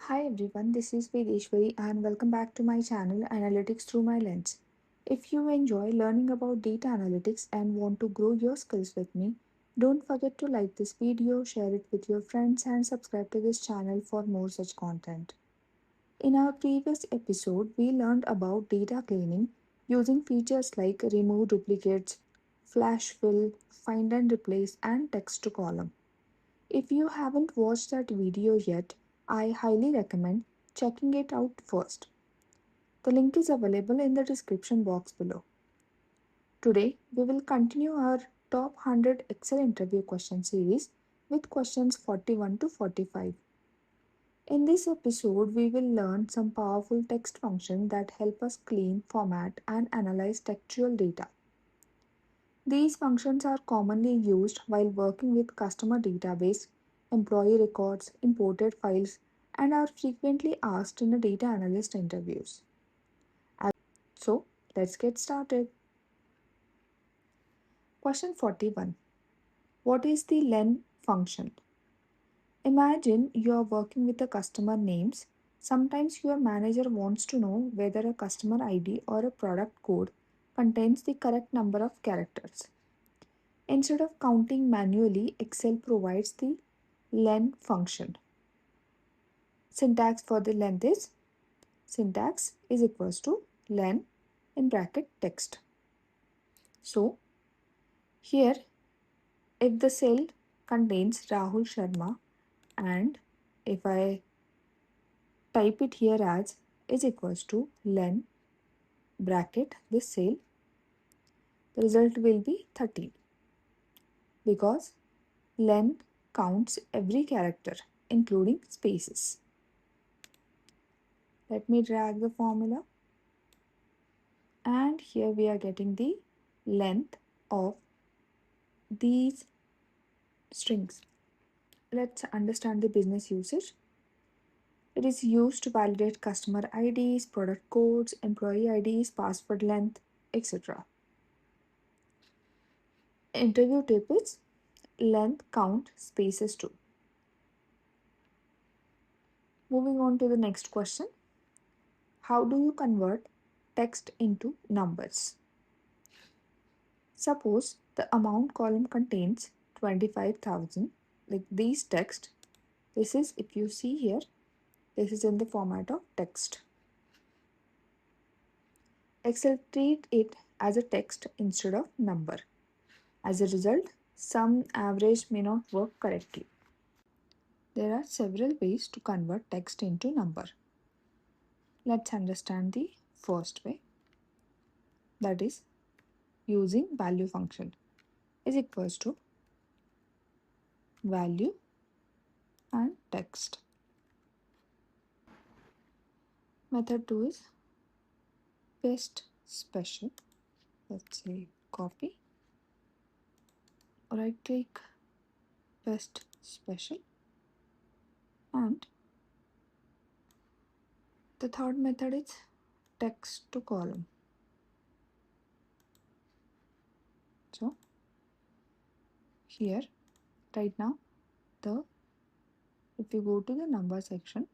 Hi everyone, this is Vedeshwari and welcome back to my channel Analytics Through My Lens. If you enjoy learning about data analytics and want to grow your skills with me, don't forget to like this video, share it with your friends and subscribe to this channel for more such content. In our previous episode, we learned about data cleaning using features like remove duplicates, flash fill, find and replace and text to column. If you haven't watched that video yet, I highly recommend checking it out first. The link is available in the description box below. Today, we will continue our top 100 Excel interview question series with questions 41 to 45. In this episode, we will learn some powerful text functions that help us clean, format, and analyze textual data. These functions are commonly used while working with customer database, employee records, imported files, and are frequently asked in a data analyst interviews. So, let's get started. Question 41. What is the LEN function? Imagine you are working with the customer names. Sometimes your manager wants to know whether a customer ID or a product code contains the correct number of characters. Instead of counting manually, Excel provides the LEN function. Syntax for the length is syntax is equals to len in bracket text. So here, if the cell contains Rahul Sharma and if I type it here as is equals to len bracket this cell, the result will be 13 because len counts every character including spaces. Let me drag the formula and here we are getting the length of these strings. Let's understand the business usage. It is used to validate customer IDs, product codes, employee IDs, password length, etc. Interview tip is length count spaces too. Moving on to the next question. How do you convert text into numbers? Suppose the amount column contains 25,000, like these text. This is, if you see here, this is in the format of text. Excel treat it as a text instead of number. As a result, sum average may not work correctly. There are several ways to convert text into number. Let's understand the first way, that is using value function is equals to value and text. Method 2 is paste special. Let's say copy, right click, paste special, and the third method is text to column. So here right now, if you go to the number section,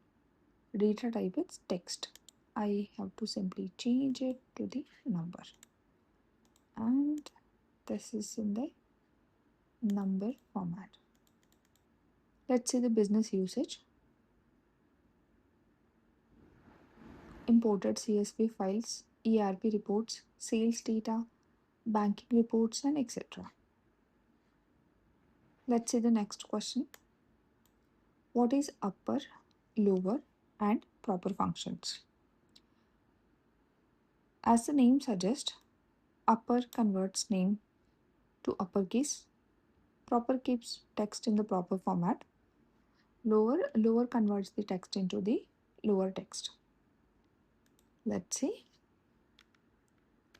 data type is text. I have to simply change it to the number, and this is in the number format. Let's see the business usage. Imported CSV files, ERP reports, sales data, banking reports, and etc. Let's see the next question. What is upper, lower, and proper functions? As the name suggests, upper converts name to uppercase, proper keeps text in the proper format, lower converts the text into the lower text. Let's see.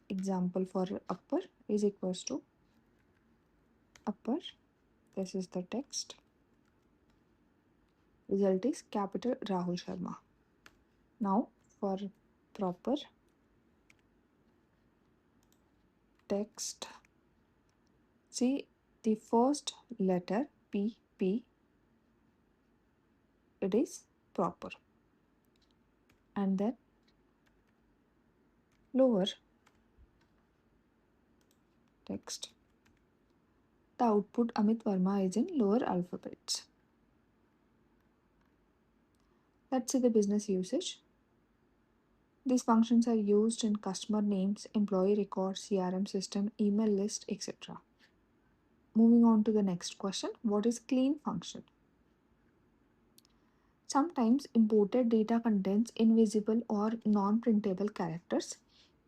Example for upper is equals to upper, this is the text, result is capital Rahul Sharma. Now for proper text, see the first letter P, it is proper. and then lower text. The output Amit Verma is in lower alphabets. Let's see the business usage. These functions are used in customer names, employee records, CRM system, email list, etc. Moving on to the next question. What is clean function? Sometimes imported data contains invisible or non-printable characters.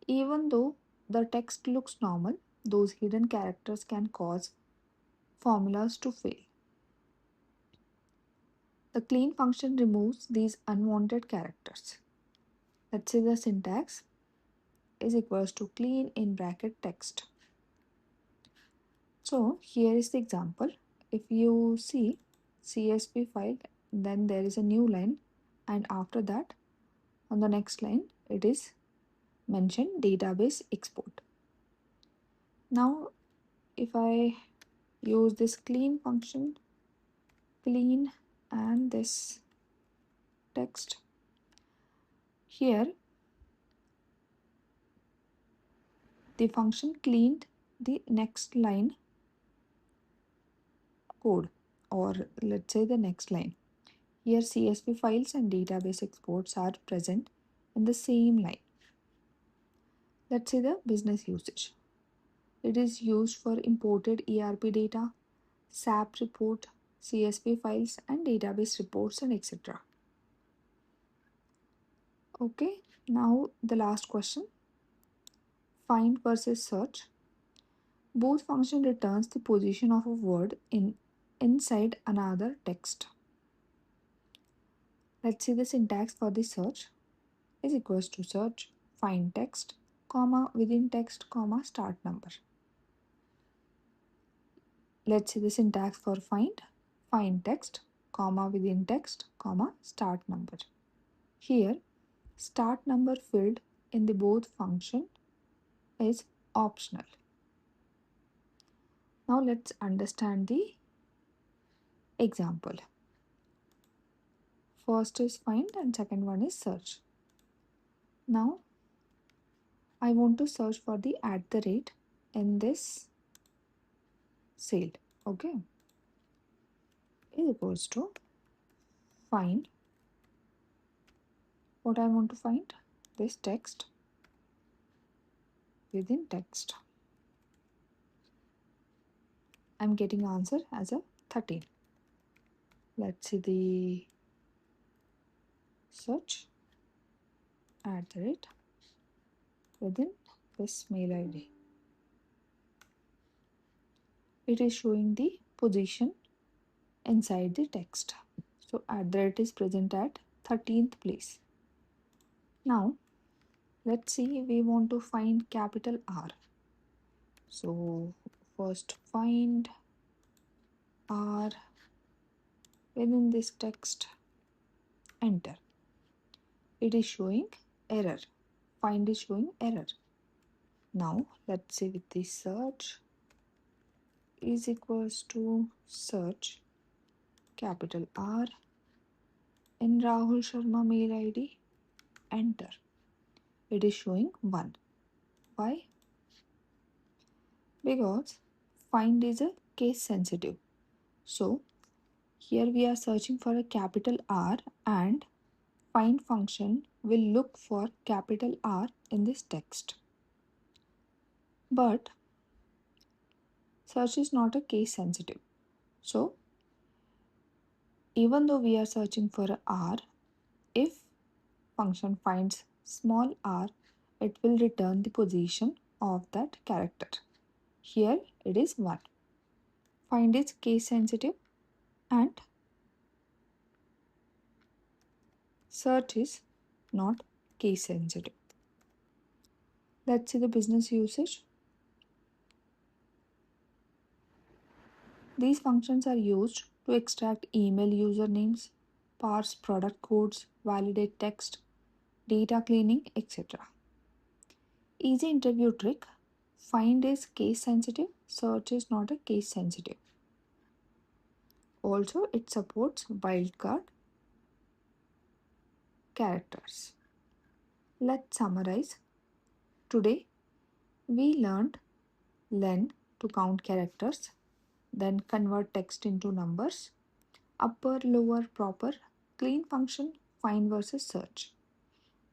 Even though the text looks normal, those hidden characters can cause formulas to fail. The clean function removes these unwanted characters. Let's say the syntax is equals to clean in bracket text. So here is the example. If you see CSV file, then there is a new line, and after that on the next line it is mentioned database export. Now if I use this clean function, clean and this text, here the function cleaned the next line code, or let's say the next line. Here CSV files and database exports are present in the same line. Let's say the business usage. It is used for imported ERP data, SAP report, CSV files and database reports and etc. Okay, now the last question. Find versus search. Both function returns the position of a word inside another text. Let's see the syntax for the search is equals to search find text, comma within text, comma start number. Let's see the syntax for find text, comma within text, comma start number. Here start number field in the both function is optional. Now let's understand the example. First is find and second one is search. Now I want to search for the @ in this cell. Okay, is equals to find what I want to find, this text within text. I'm getting answer as a 13. Let's see the search @ within this mail ID. It is showing the position inside the text. So @ is present at 13th place. Now let's see, we want to find capital R. So first find R within this text, enter. It is showing error. Find is showing error. Now let's see with the search is equals to search capital R in Rahul Sharma mail ID, enter. It is showing 1. Why? Because find is a case sensitive. So here we are searching for a capital R, and find function will look for capital R in this text. But search is not a case sensitive. So even though we are searching for a R, if function finds small r, it will return the position of that character. Here it is 1. Find is case sensitive and search is not case sensitive. Let's see the business usage. These functions are used to extract email usernames, parse product codes, validate text, data cleaning, etc. Easy interview trick. Find is case sensitive, search is not a case sensitive. Also, it supports wildcard characters. Let's summarize. Today, we learned len to count characters, then convert text into numbers, upper, lower, proper, clean function, find versus search.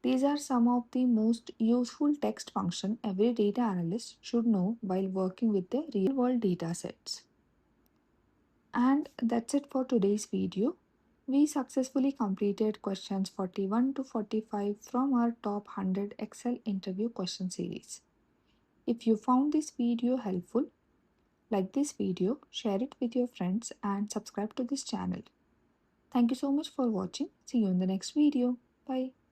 These are some of the most useful text functions every data analyst should know while working with the real world data sets. And that's it for today's video. We successfully completed questions 41 to 45 from our top 100 Excel interview question series. If you found this video helpful, like this video, share it with your friends and subscribe to this channel. Thank you so much for watching. See you in the next video. Bye.